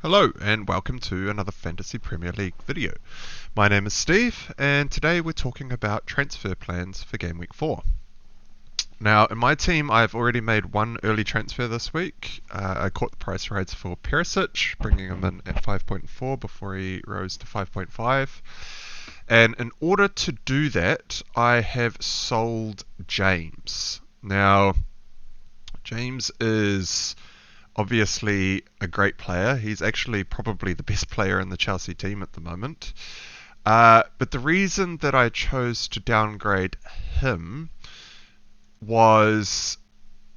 Hello and welcome to another Fantasy Premier League video. My name is Steve and today we're talking about transfer plans for Game Week 4. Now in my team I've already made one early transfer this week. I caught the price rise for Perisic, bringing him in at 5.4 before he rose to 5.5. And in order to do that I have sold James. Now James is obviously a great player. He's actually probably the best player in the Chelsea team at the moment. But the reason that I chose to downgrade him was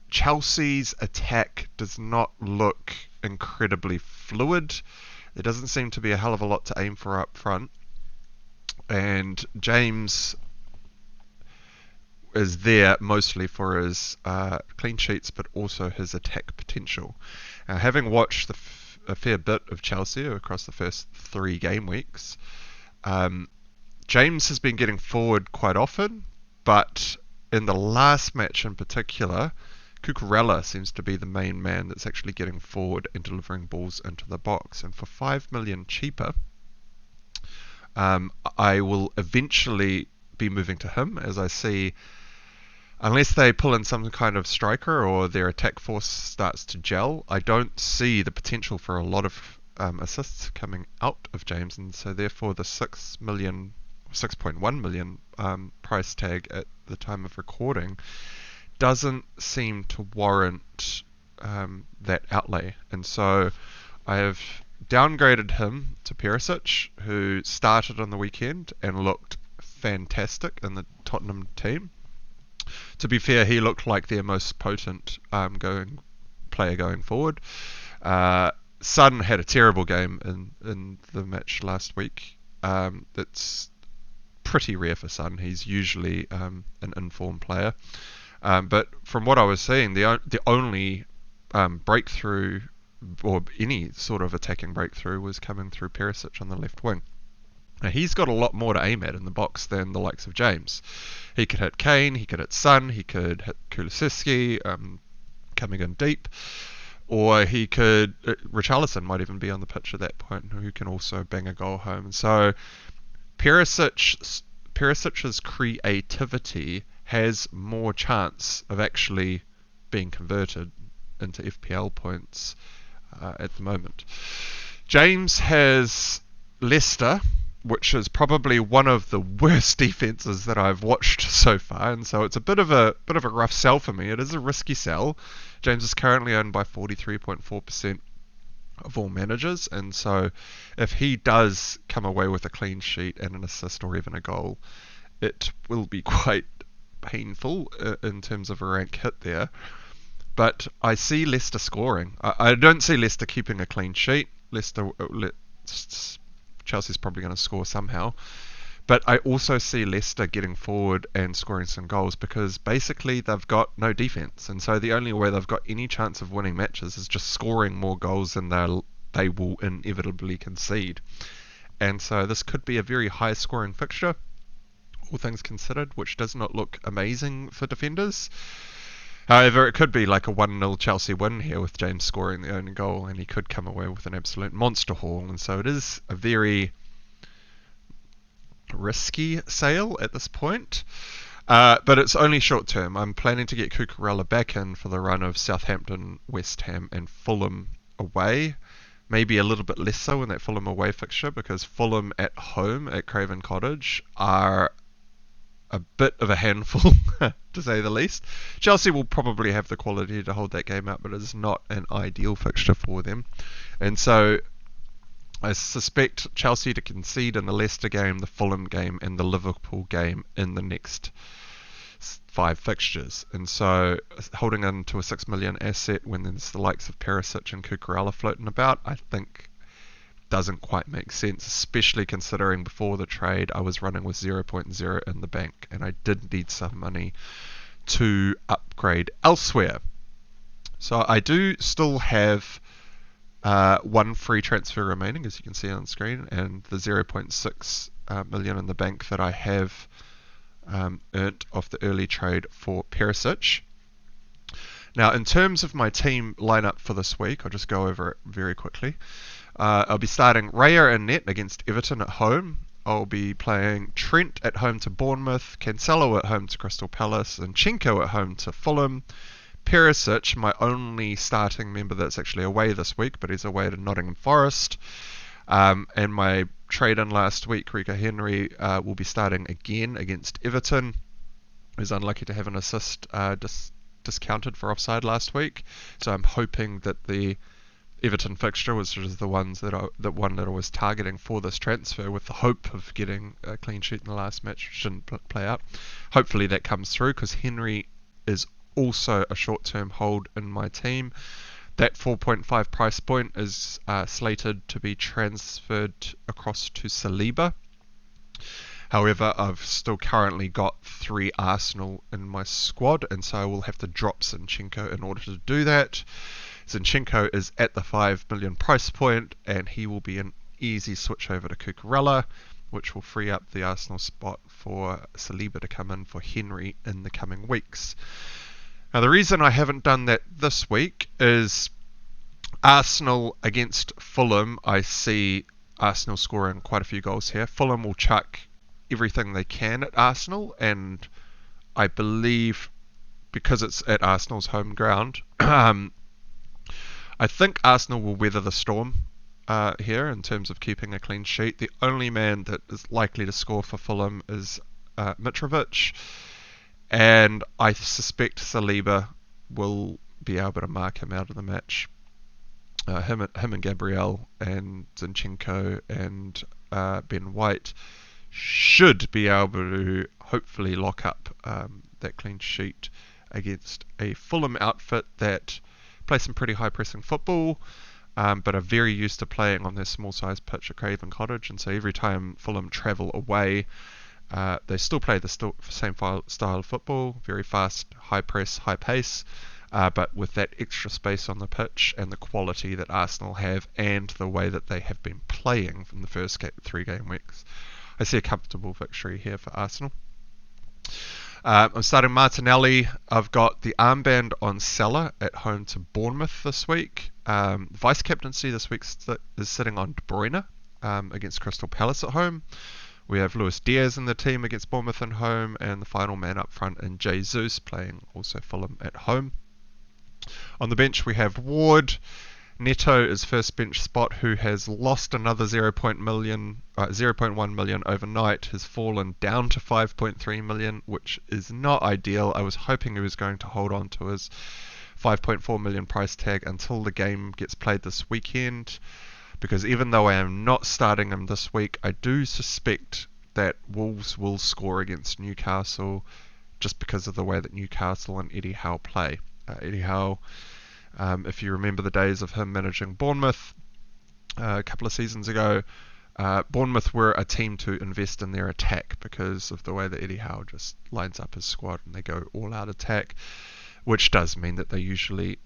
Chelsea's attack does not look incredibly fluid. There doesn't seem to be a hell of a lot to aim for up front. And James is there mostly for his clean sheets, but also his attack potential. Having watched a fair bit of Chelsea across the first 3 game weeks, James has been getting forward quite often, but in the last match in particular, Cucurella seems to be the main man that's actually getting forward and delivering balls into the box. And for 5 million cheaper, I will eventually be moving to him, as I see, unless they pull in some kind of striker or their attack force starts to gel, I don't see the potential for a lot of assists coming out of James, and so therefore the 6.1 million price tag at the time of recording doesn't seem to warrant that outlay. And so I have downgraded him to Perisic, who started on the weekend and looked fantastic in the Tottenham team. To be fair, he looked like their most potent player going forward. Son had a terrible game in the match last week. That's pretty rare for Son. He's usually an informed player. But from what I was seeing, the only breakthrough or any sort of attacking breakthrough was coming through Perisic on the left wing. Now, he's got a lot more to aim at in the box than the likes of James. He could hit Kane, he could hit Son, he could hit Kulusevski coming in deep, or he could... Richarlison might even be on the pitch at that point, who can also bang a goal home. So Perisic's creativity has more chance of actually being converted into FPL points at the moment. James has Leicester, which is probably one of the worst defenses that I've watched so far, and so it's a bit of a rough sell for me. It is a risky sell. James is currently owned by 43.4% of all managers, and so if he does come away with a clean sheet and an assist or even a goal, it will be quite painful in terms of a rank hit there. But I see Leicester scoring. I don't see Leicester keeping a clean sheet. Chelsea's probably going to score somehow. But I also see Leicester getting forward and scoring some goals because basically they've got no defense. And so the only way they've got any chance of winning matches is just scoring more goals than they will inevitably concede. And so this could be a very high scoring fixture, all things considered, which does not look amazing for defenders. However, it could be like a 1-0 Chelsea win here with James scoring the only goal, and he could come away with an absolute monster haul. And so it is a very risky sale at this point. But it's only short term. I'm planning to get Cucurella back in for the run of Southampton, West Ham, and Fulham away. Maybe a little bit less so in that Fulham away fixture, because Fulham at home at Craven Cottage are a bit of a handful, to say the least. Chelsea will probably have the quality to hold that game out, but it's not an ideal fixture for them. And so I suspect Chelsea to concede in the Leicester game, the Fulham game, and the Liverpool game in the next 5 fixtures. And so holding on to a 6 million asset when there's the likes of Perisic and Cucurella floating about, I think doesn't quite make sense, especially considering before the trade I was running with 0.0 in the bank and I did need some money to upgrade elsewhere. So I do still have one free transfer remaining, as you can see on screen, and the 0.6 million in the bank that I have earned off the early trade for Perisic. Now, in terms of my team lineup for this week, I'll just go over it very quickly. I'll be starting Raya in net against Everton at home. I'll be playing Trent at home to Bournemouth, Cancelo at home to Crystal Palace, and Chenko at home to Fulham. Perisic, my only starting member that's actually away this week, but he's away to Nottingham Forest. And my trade-in last week, Rico Henry, will be starting again against Everton. He was unlucky to have an assist discounted for offside last week, so I'm hoping that the Everton fixture was sort of the one that I was targeting for this transfer, with the hope of getting a clean sheet in the last match, which didn't play out. Hopefully that comes through, because Henry is also a short-term hold in my team. That 4.5 price point is slated to be transferred across to Saliba. However, I've still currently got 3 Arsenal in my squad, and so I will have to drop Zinchenko in order to do that. Zinchenko is at the 5 million price point, and he will be an easy switch over to Cucurella, which will free up the Arsenal spot for Saliba to come in for Henry in the coming weeks. Now, the reason I haven't done that this week is Arsenal against Fulham. I see Arsenal scoring quite a few goals here. Fulham will chuck everything they can at Arsenal, and I believe because it's at Arsenal's home ground, I think Arsenal will weather the storm here in terms of keeping a clean sheet. The only man that is likely to score for Fulham is Mitrovic, and I suspect Saliba will be able to mark him out of the match. Him and Gabriel and Zinchenko and Ben White should be able to hopefully lock up that clean sheet against a Fulham outfit that play some pretty high pressing football, but are very used to playing on their small sized pitch at Craven Cottage, and so every time Fulham travel away, they still play the same style of football, very fast, high press, high pace, but with that extra space on the pitch and the quality that Arsenal have and the way that they have been playing from the first 3 game weeks. I see a comfortable victory here for Arsenal. I'm starting Martinelli. I've got the armband on Salah at home to Bournemouth this week. Vice captaincy this week is sitting on Bruyne against Crystal Palace at home. We have Luis Diaz in the team against Bournemouth at home, and the final man up front in Jesus playing also Fulham at home. On the bench we have Ward. Neto is first bench spot, who has lost another 0.1 million overnight, has fallen down to 5.3 million, which is not ideal. I was hoping he was going to hold on to his 5.4 million price tag until the game gets played this weekend, because even though I am not starting him this week, I do suspect that Wolves will score against Newcastle, just because of the way that Newcastle and Eddie Howe play. Eddie Howe, if you remember the days of him managing Bournemouth a couple of seasons ago, Bournemouth were a team to invest in their attack because of the way that Eddie Howe just lines up his squad and they go all out attack, which does mean that they usually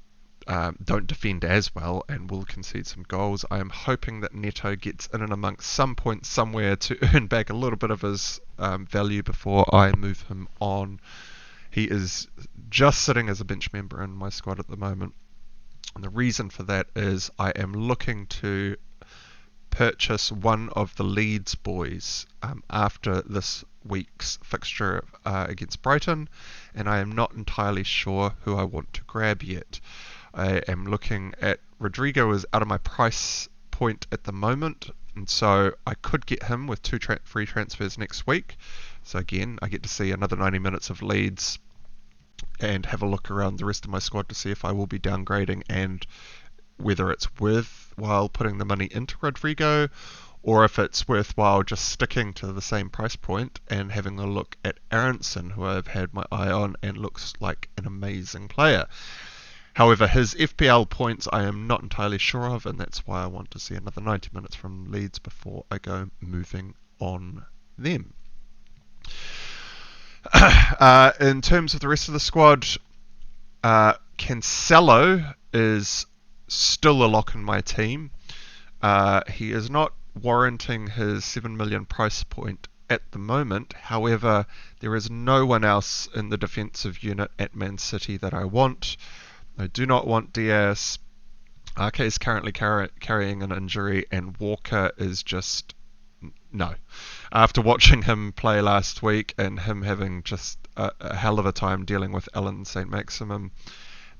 don't defend as well and will concede some goals. I am hoping that Neto gets in and amongst some points somewhere to earn back a little bit of his value before I move him on. He is just sitting as a bench member in my squad at the moment. And the reason for that is I am looking to purchase one of the Leeds boys after this week's fixture against Brighton, and I am not entirely sure who I want to grab yet. I am looking at Rodrigo is out of my price point at the moment, and so I could get him with 2 free transfers next week. So again, I get to see another 90 minutes of Leeds and have a look around the rest of my squad to see if I will be downgrading and whether it's worthwhile putting the money into Rodrigo, or if it's worthwhile just sticking to the same price point and having a look at Aronson, who I've had my eye on and looks like an amazing player. However, his FPL points I am not entirely sure of, and that's why I want to see another 90 minutes from Leeds before I go moving on them. In terms of the rest of the squad, Cancelo is still a lock in my team. He is not warranting his 7 million price point at the moment. However, there is no one else in the defensive unit at Man City that I want. I do not want Diaz. Ake is currently carrying an injury, and Walker is just no. After watching him play last week and him having just a hell of a time dealing with Alan St. Maximum,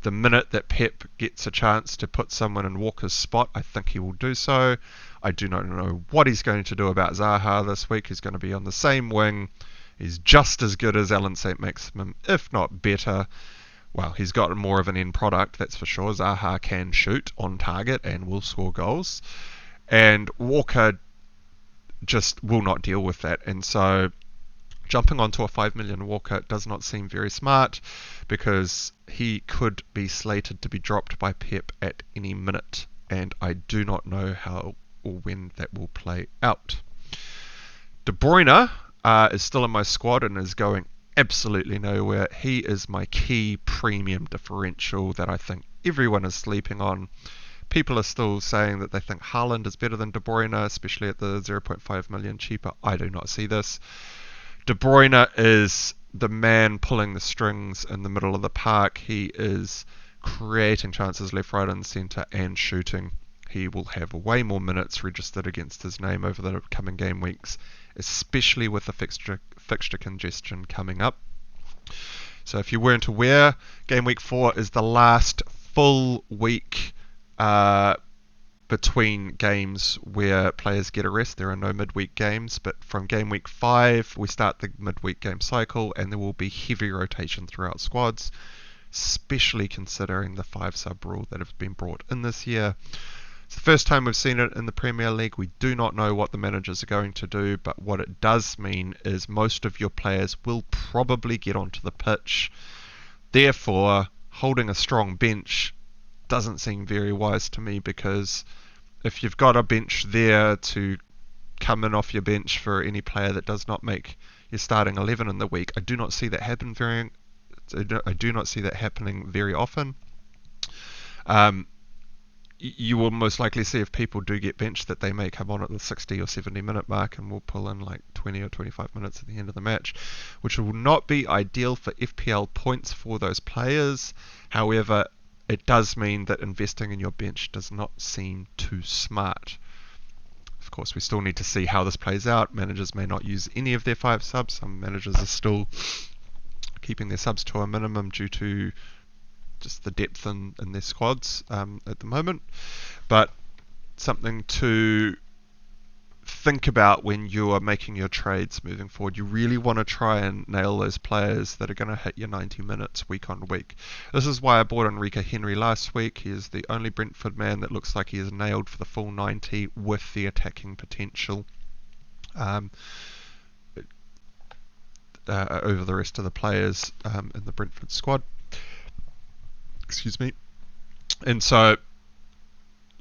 the minute that Pep gets a chance to put someone in Walker's spot, I think he will do so. I do not know what he's going to do about Zaha this week. He's going to be on the same wing. He's just as good as Alan St. Maximum, if not better. Well, he's got more of an end product, that's for sure. Zaha can shoot on target and will score goals. And Walker just will not deal with that. And so jumping onto a 5 million Walker does not seem very smart, because he could be slated to be dropped by Pep at any minute. And I do not know how or when that will play out. De Bruyne is still in my squad and is going absolutely nowhere. He is my key premium differential that I think everyone is sleeping on. People are still saying that they think Haaland is better than De Bruyne, especially at the 0.5 million cheaper. I do not see this. De Bruyne is the man pulling the strings in the middle of the park. He is creating chances left, right and centre and shooting. He will have way more minutes registered against his name over the coming game weeks, especially with the fixture congestion coming up. So if you weren't aware, game week 4 is the last full week between games where players get a rest. There are no midweek games, but from game week 5 we start the midweek game cycle, and there will be heavy rotation throughout squads, especially considering the 5-sub rule that has been brought in this year. It's the first time we've seen it in the Premier League. We do not know what the managers are going to do, but what it does mean is most of your players will probably get onto the pitch. Therefore, holding a strong bench doesn't seem very wise to me, because if you've got a bench there to come in off your bench for any player that does not make your starting 11 in the week, I do not see that happening very often. You will most likely see, if people do get benched, that they may come on at the 60 or 70 minute mark and will pull in like 20 or 25 minutes at the end of the match, which will not be ideal for FPL points for those players. However, it does mean that investing in your bench does not seem too smart. Of course, we still need to see how this plays out. Managers may not use any of their 5 subs. Some managers are still keeping their subs to a minimum due to just the depth in their squads at the moment. But something to think about when you are making your trades moving forward. You really want to try and nail those players that are going to hit your 90 minutes week on week. This is why I bought Enrique Henry last week. He is the only Brentford man that looks like he is nailed for the full 90 with the attacking potential over the rest of the players in the Brentford squad. Excuse me. And so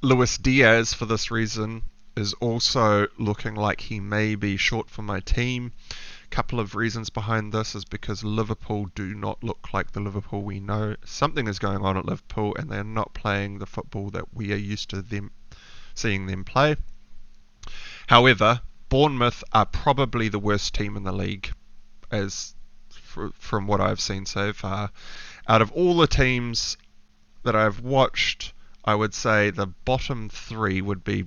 Luis Diaz, for this reason, is also looking like he may be short for my team. A couple of reasons behind this is because Liverpool do not look like the Liverpool we know. Something is going on at Liverpool, and they're not playing the football that we are used to seeing them play. However, Bournemouth are probably the worst team in the league, from what I've seen so far. Out of all the teams that I've watched, I would say the bottom 3 would be,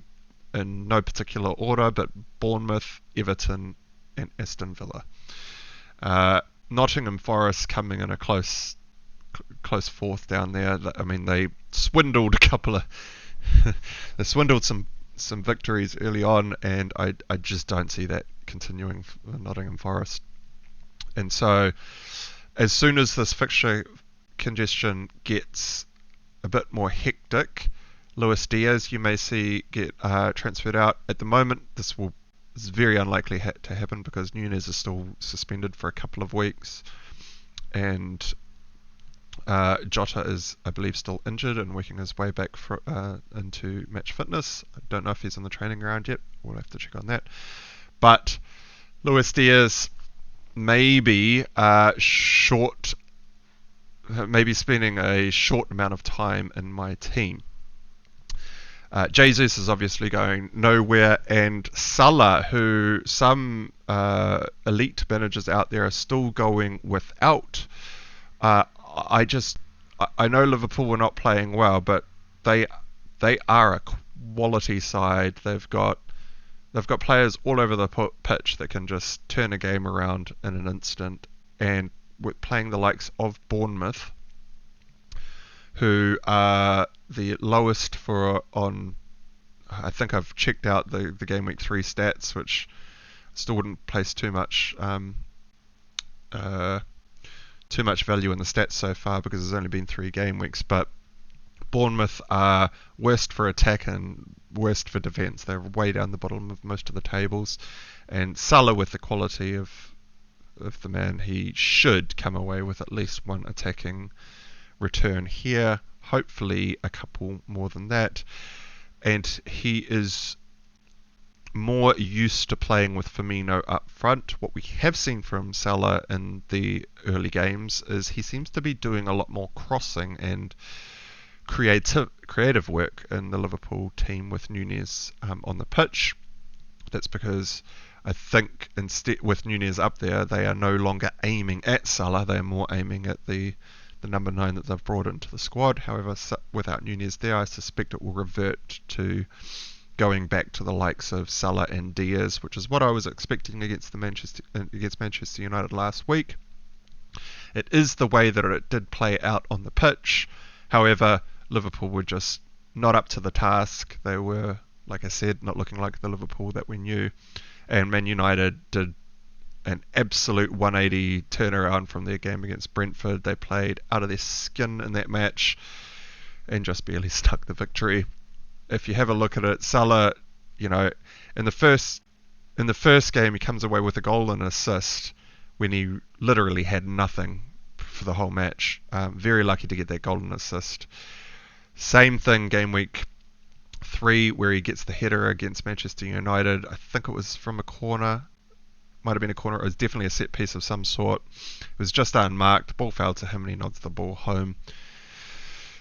in no particular order, but Bournemouth, Everton and Aston Villa. Nottingham Forest coming in a close 4th down there. I mean, they swindled they swindled some victories early on, and I just don't see that continuing for Nottingham Forest. And so as soon as this fixture congestion gets a bit more hectic, Luis Diaz you may see get transferred out. At the moment, this is very unlikely to happen, because Núñez is still suspended for a couple of weeks, and Jota is, I believe, still injured and working his way back into match fitness. I don't know if he's on the training ground yet. We'll have to check on that. But Luis Diaz maybe spending a short amount of time in my team. Jesus is obviously going nowhere, and Salah, who some elite managers out there are still going without. I I know Liverpool were not playing well, but they they are a quality side. They've got players all over the pitch that can just turn a game around in an instant. And with playing the likes of Bournemouth, who are the lowest for on. I think I've checked out the game week 3 stats, which still wouldn't place uh, too much value in the stats so far because there's only been 3 game weeks. But Bournemouth are worst for attack and worst for defence. They're way down the bottom of most of the tables. And Salah, with the quality of the man, he should come away with at least one attacking return here. Hopefully a couple more than that. And he is more used to playing with Firmino up front. What we have seen from Salah in the early games is he seems to be doing a lot more crossing and creative work in the Liverpool team with Nunez on the pitch. That's because I think instead with Nunez up there, they are no longer aiming at Salah. They are more aiming at the number 9 that they've brought into the squad. However, without Nunez there, I suspect it will revert to going back to the likes of Salah and Diaz, which is what I was expecting against Manchester United last week. It is the way that it did play out on the pitch. However, Liverpool were just not up to the task. They were, like I said, not looking like the Liverpool that we knew. And Man United did an absolute 180 turnaround from their game against Brentford. They played out of their skin in that match and just barely stuck the victory. If you have a look at it, Salah, in the first game he comes away with a goal and an assist when he literally had nothing for the whole match. Very lucky to get that goal and assist. Same thing game week 3 where he gets the header against Manchester United. I think it was from a corner. Might have been a corner. It was definitely a set piece of some sort. It was just unmarked. Ball fell to him and he nods the ball home.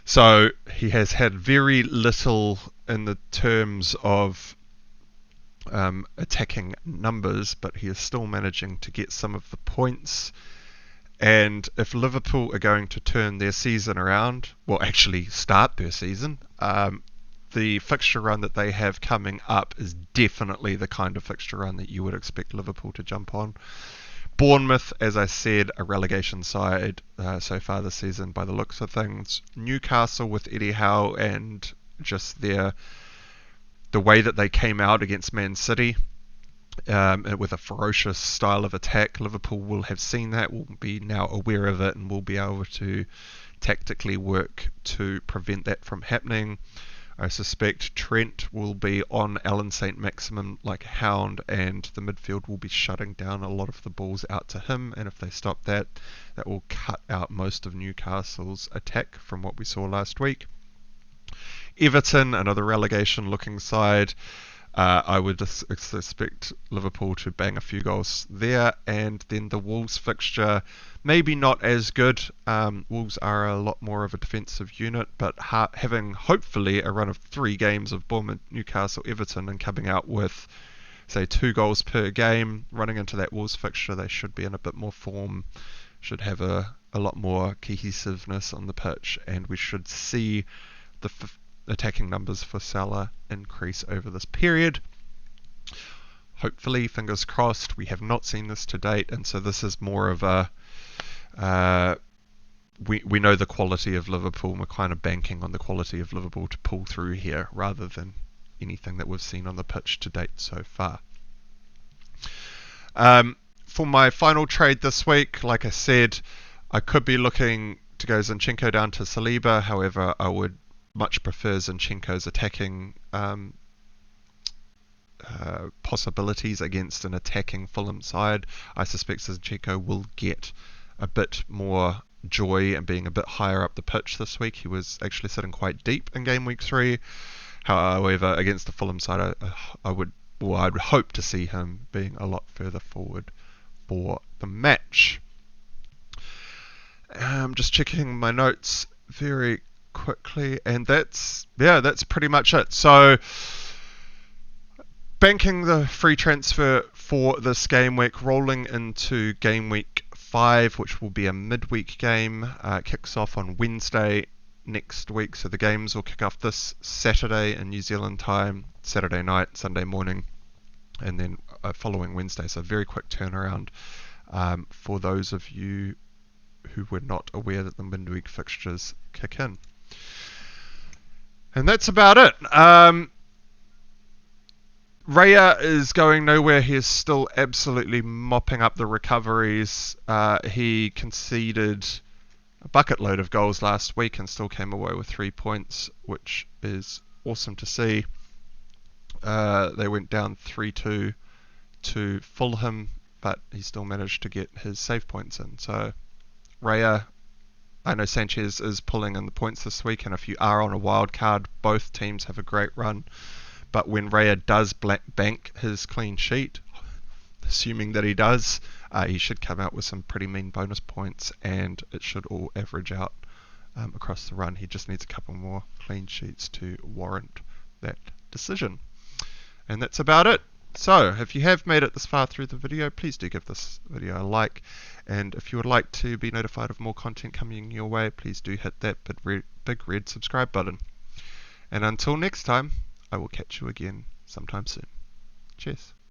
So he has had very little in the terms of attacking numbers, but he is still managing to get some of the points. And if Liverpool are going to turn their season around, well, actually start their season, the fixture run that they have coming up is definitely the kind of fixture run that you would expect Liverpool to jump on. Bournemouth, as I said, a relegation side so far this season by the looks of things. Newcastle with Eddie Howe and just the way that they came out against Man City with a ferocious style of attack. Liverpool will have seen that, will be now aware of it, and will be able to tactically work to prevent that from happening. I suspect Trent will be on Alan St. Maximin like a hound, and the midfield will be shutting down a lot of the balls out to him, and if they stop that, that will cut out most of Newcastle's attack from what we saw last week. Everton, another relegation looking side. I would expect Liverpool to bang a few goals there, and then the Wolves fixture, maybe not as good. Wolves are a lot more of a defensive unit, but having hopefully a run of 3 games of Bournemouth, Newcastle, Everton, and coming out with, say, 2 goals per game, running into that Wolves fixture, they should be in a bit more form, should have a lot more cohesiveness on the pitch, and we should see the attacking numbers for Salah increase over this period. Hopefully, fingers crossed. We have not seen this to date, and so this is more of a we know the quality of Liverpool, and we're kind of banking on the quality of Liverpool to pull through here rather than anything that we've seen on the pitch to date so far. For my final trade this week, like I said, I could be looking to go Zinchenko down to Saliba. However, I would much prefer Zinchenko's attacking possibilities against an attacking Fulham side. I suspect Zinchenko will get a bit more joy and being a bit higher up the pitch this week. He was actually sitting quite deep in game week 3. However, against the Fulham side, I'd hope to see him being a lot further forward for the match. I'm just checking my notes very quickly, and that's pretty much it. So banking the free transfer for this game week, rolling into game week GW5, which will be a midweek game. Kicks off on Wednesday next week, so the games will kick off this Saturday in New Zealand time, Saturday night, Sunday morning, and then following Wednesday. So very quick turnaround for those of you who were not aware that the midweek fixtures kick in. And that's about it. Raya is going nowhere. He is still absolutely mopping up the recoveries. He conceded a bucket load of goals last week and still came away with 3 points, which is awesome to see. They went down 3-2 to Fulham, but he still managed to get his save points in. So Raya, I know Sanchez is pulling in the points this week, and if you are on a wild card, both teams have a great run. But when Raya does bank his clean sheet, assuming that he does, he should come out with some pretty mean bonus points, and it should all average out across the run. He just needs a couple more clean sheets to warrant that decision. And that's about it. So, if you have made it this far through the video, please do give this video a like. And if you would like to be notified of more content coming your way, please do hit that big red subscribe button. And until next time, I will catch you again sometime soon. Cheers.